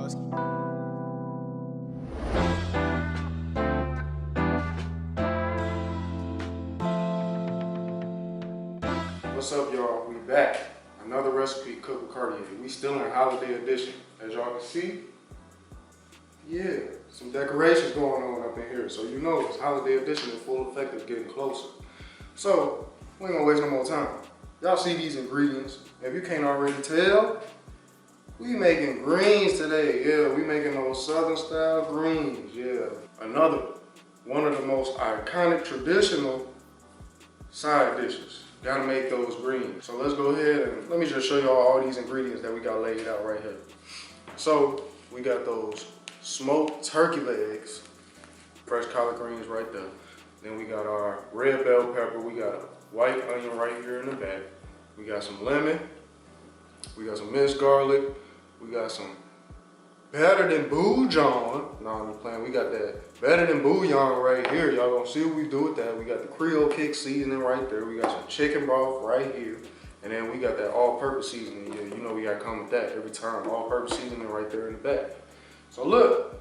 What's up, y'all? We back. Another recipe cooked with Cartier. We still in holiday edition. As y'all can see, yeah, some decorations going on up in here. So you know it's holiday edition in full effect. It's getting closer. So we ain't gonna waste no more time. Y'all see these ingredients. If you can't already tell, we making greens today. Yeah, we making those Southern style greens. Yeah, another one of the most iconic traditional side dishes. Gotta make those greens. So let's go ahead and let me just show y'all all these ingredients that we got laid out right here. So we got those smoked turkey legs, fresh collard greens right there. Then we got our red bell pepper. We got a white onion right here in the back. We got some lemon. We got some minced garlic. We got some better than bouillon. No, I'm playing. We got that better than bouillon right here. Y'all gonna see what we do with that. We got the Creole kick seasoning right there. We got some chicken broth right here. And then we got that all-purpose seasoning here. You know we gotta come with that every time. All-purpose seasoning right there in the back. So look,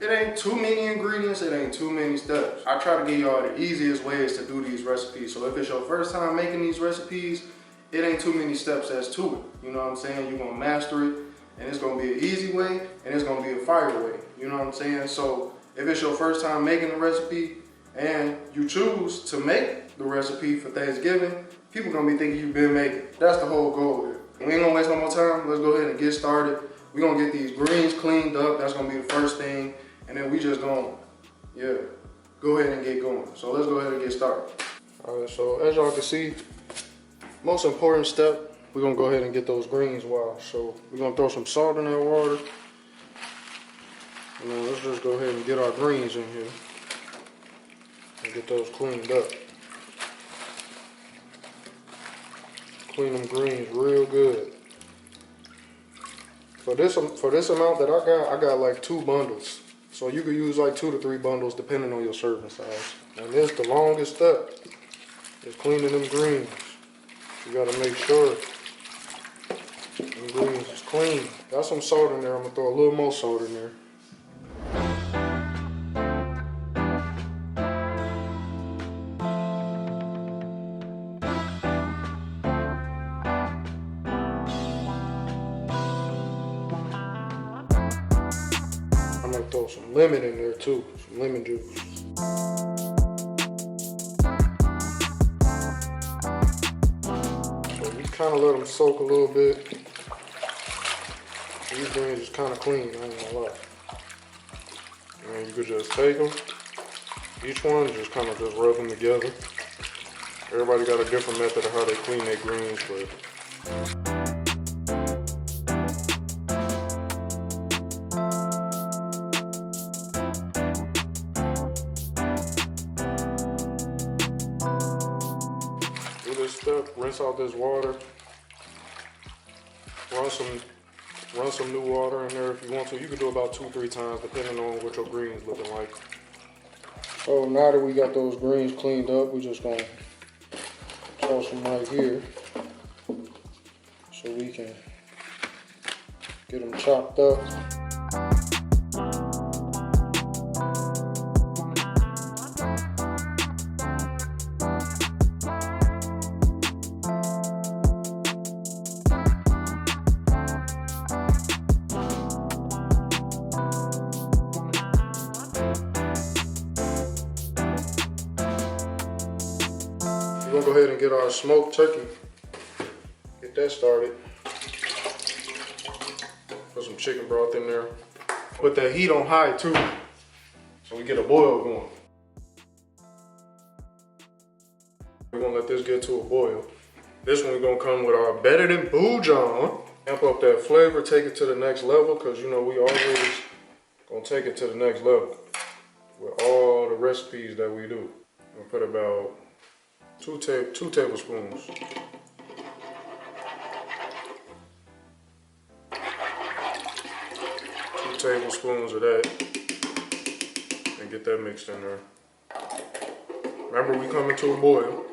it ain't too many ingredients. It ain't too many steps. I try to give y'all the easiest ways to do these recipes. So if it's your first time making these recipes, it ain't too many steps as to it. You know what I'm saying? You're gonna master it. And it's gonna be an easy way, and it's gonna be a fire way. You know what I'm saying? So if it's your first time making a recipe, and you choose to make the recipe for Thanksgiving, people gonna be thinking you've been making. That's the whole goal here. We ain't gonna waste no more time. Let's go ahead and get started. We're gonna get these greens cleaned up. That's gonna be the first thing. And then we just gonna, yeah, go ahead and get going. So let's go ahead and get started. All right, so as y'all can see, most important step, we're gonna go ahead and get those greens washed. So we're gonna throw some salt in that water. And then let's just go ahead and get our greens in here and get those cleaned up. Clean them greens real good. For this amount that I got like 2 bundles. So you could use like 2 to 3 bundles depending on your serving size. And this the longest step is cleaning them greens. You gotta make sure the greens is clean. Got some salt in there. I'm gonna throw a little more salt in there. I'm gonna throw some lemon in there too, some lemon juice. So you kind of let them soak a little bit. These greens is kind of clean, I ain't gonna lie. And you could just take them, each one, just kind of just rub them together. Everybody got a different method of how they clean their greens, but do this step, rinse out this water, run some new water in there if you want to. You can do about 2-3 times depending on what your greens looking like. So now that we got those greens cleaned up, we're just gonna toss them right here so we can get them chopped up. We're gonna go ahead and get our smoked turkey. Get that started. Put some chicken broth in there. Put that heat on high too, so we get a boil going. We're gonna let this get to a boil. This one we're gonna come with our better than bouillon. Amp up that flavor, take it to the next level, because you know we always gonna take it to the next level with all the recipes that we do. We'll put about 2 tablespoons. 2 tablespoons of that, and get that mixed in there. Remember, we coming to a boil.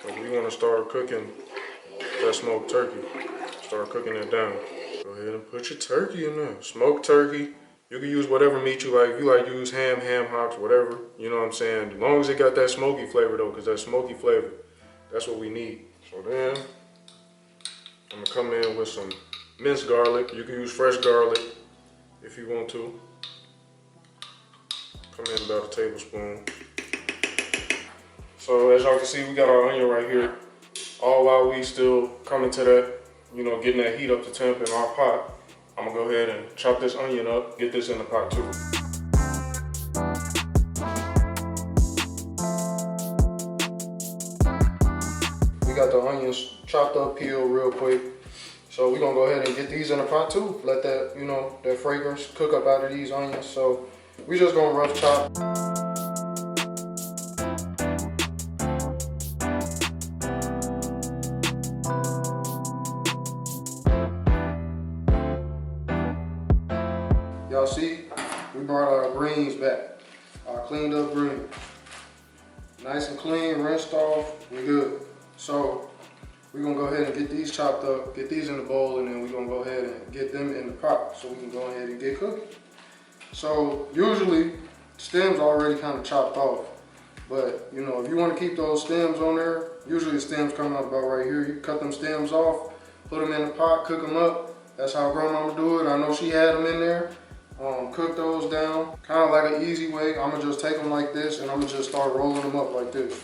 So we want to start cooking that smoked turkey. start cooking it down. Go ahead and put your turkey in there. Smoked turkey. You can use whatever meat you like. If you like to use ham hocks, whatever. You know what I'm saying? As long as it got that smoky flavor though, because that smoky flavor, that's what we need. So then, I'm gonna come in with some minced garlic. You can use fresh garlic if you want to. Come in about a tablespoon. So as y'all can see, we got our onion right here. All while we still coming to that, you know, getting that heat up to temp in our pot. I'm gonna go ahead and chop this onion up, get this in the pot too. We got the onions chopped up, peeled real quick. So we're gonna go ahead and get these in the pot too. Let that, you know, that fragrance cook up out of these onions. So we just gonna rough chop. Y'all see, we brought our greens back, our cleaned up greens. Nice and clean, rinsed off, we good. So we're gonna go ahead and get these chopped up, get these in the bowl, and then we're gonna go ahead and get them in the pot so we can go ahead and get cooking. So usually stems already kind of chopped off, but you know, if you want to keep those stems on there, usually the stems come out about right here. You cut them stems off, put them in the pot, cook them up. That's how grandmama do it. I know she had them in there. Cook those down, kind of like an easy way. I'm gonna just take them like this and I'm gonna just start rolling them up like this.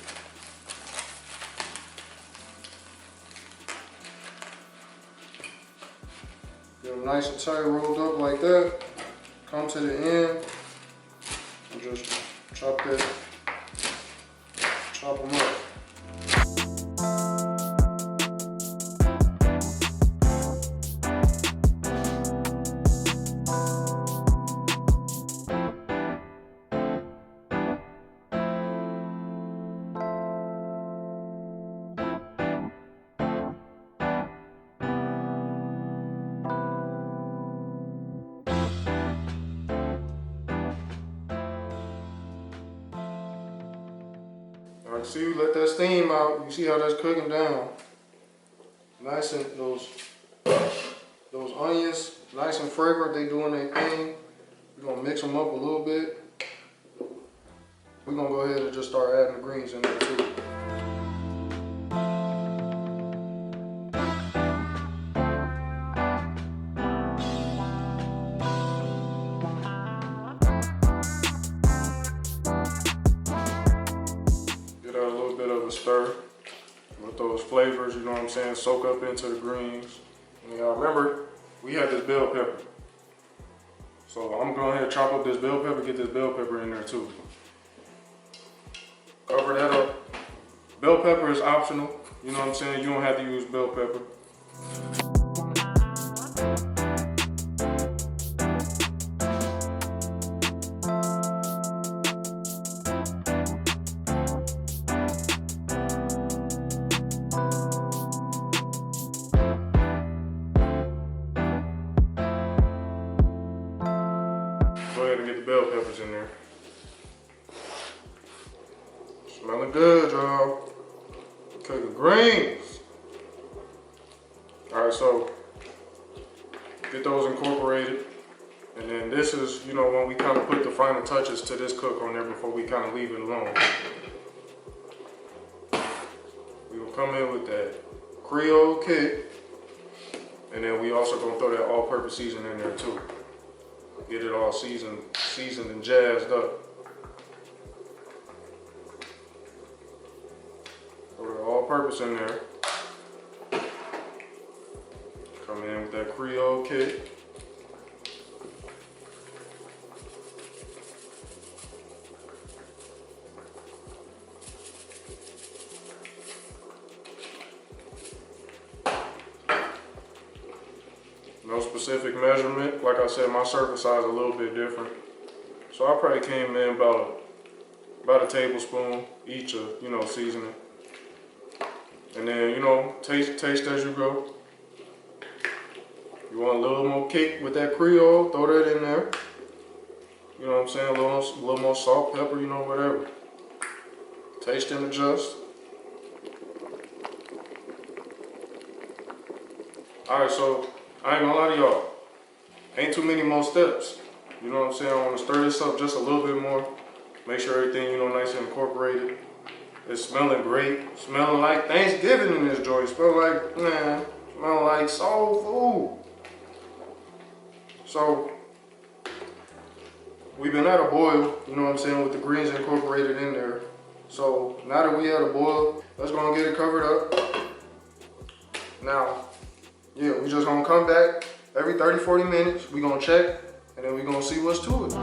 Get them nice and tight, rolled up like that. Come to the end and just chop them up. Alright, see, you let that steam out. You see how that's cooking down. Nice, and those onions, nice and fragrant. They doing their thing. We're gonna mix them up a little bit. We're gonna go ahead and just start adding the greens in there too. Stir, let those flavors, you know what I'm saying, soak up into the greens. And y'all remember, we had this bell pepper. So I'm gonna go ahead and chop up this bell pepper, get this bell pepper in there too. Cover that up. Bell pepper is optional, you know what I'm saying, you don't have to use bell pepper. Go ahead and get the bell peppers in there. Smelling good, y'all. Cooking greens. All right, so get those incorporated. And then this is, you know, when we kind of put the final touches to this cook on there before we kind of leave it alone. We will come in with that Creole kick. And then we also gonna throw that all-purpose seasoning in there too. Get it all seasoned and jazzed up. Throw the all-purpose in there. Come in with that Creole kick. No specific measurement. Like I said, my serving size is a little bit different. So I probably came in about a tablespoon each of, you know, seasoning. And then, you know, taste as you go. You want a little more kick with that Creole, throw that in there. You know what I'm saying? A little more salt, pepper, you know, whatever. Taste and adjust. Alright, so I ain't gonna lie to y'all. Ain't too many more steps. You know what I'm saying? I wanna stir this up just a little bit more. Make sure everything, you know, nice and incorporated. It's smelling great. Smelling like Thanksgiving in this joint. Smell like, man, smell like soul food. So, we've been at a boil, you know what I'm saying, with the greens incorporated in there. So, now that we had a boil, let's go and get it covered up. Now, yeah, we just gonna come back every 30-40 minutes. We gonna check, and then we gonna see what's to it. I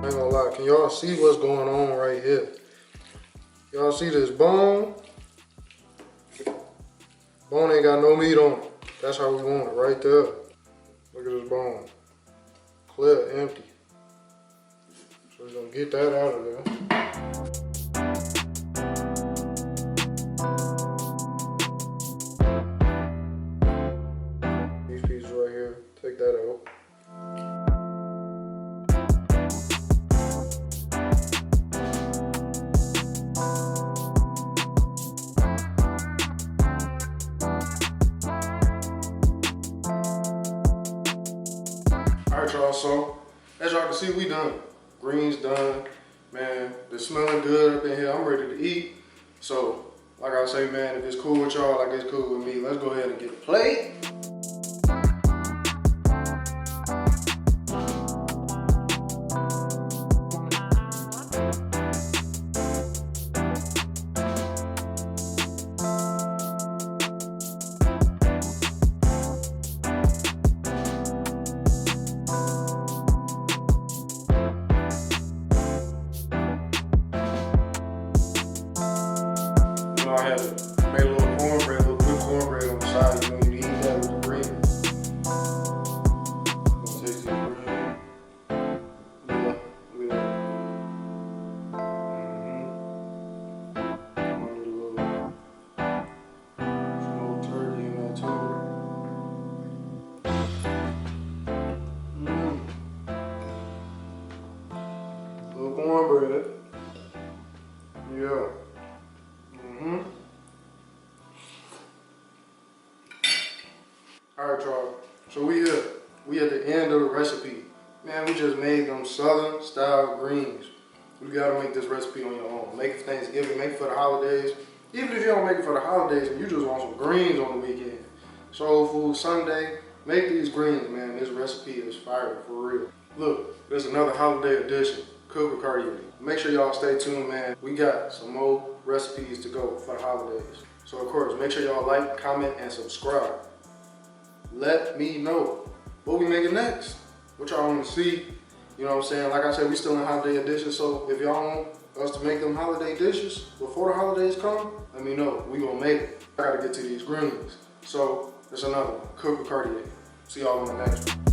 ain't gonna lie, can y'all see what's going on right here? Y'all see this bone? Bone ain't got no meat on it. That's how we want it, right there. Look at this bone. Clear, empty. So we're gonna get that out of there. These pieces right here, take that out. Alright y'all, so as y'all can see, we done. Greens done. Man, they're smelling good up in here. I'm ready to eat. So, like I say, man, if it's cool with y'all, like it's cool with me, let's go ahead and get a plate. I had made a little cornbread, a little quick cornbread on the side. You know, you eat that with the bread. Gonna taste this bread. Yeah, look at that. I'm gonna do a little smoked turkey in that too. Little cornbread. Yeah. Alright y'all, so we here. We at the end of the recipe. Man, we just made them Southern style greens. You gotta make this recipe on your own. Make it for Thanksgiving, make it for the holidays. Even if you don't make it for the holidays and you just want some greens on the weekend. Soul Food Sunday, make these greens, man. This recipe is fire for real. Look, there's another holiday edition. Cook with Cartier. Make sure y'all stay tuned, man. We got some more recipes to go for the holidays. So of course, make sure y'all like, comment, and subscribe. Let me know what we making next. What y'all want to see. You know what I'm saying? Like I said, we still in holiday edition. So if y'all want us to make them holiday dishes before the holidays come, let me know. We gonna make it. I gotta get to these greens. So there's another one. Cook with Cartier. See y'all on the next one.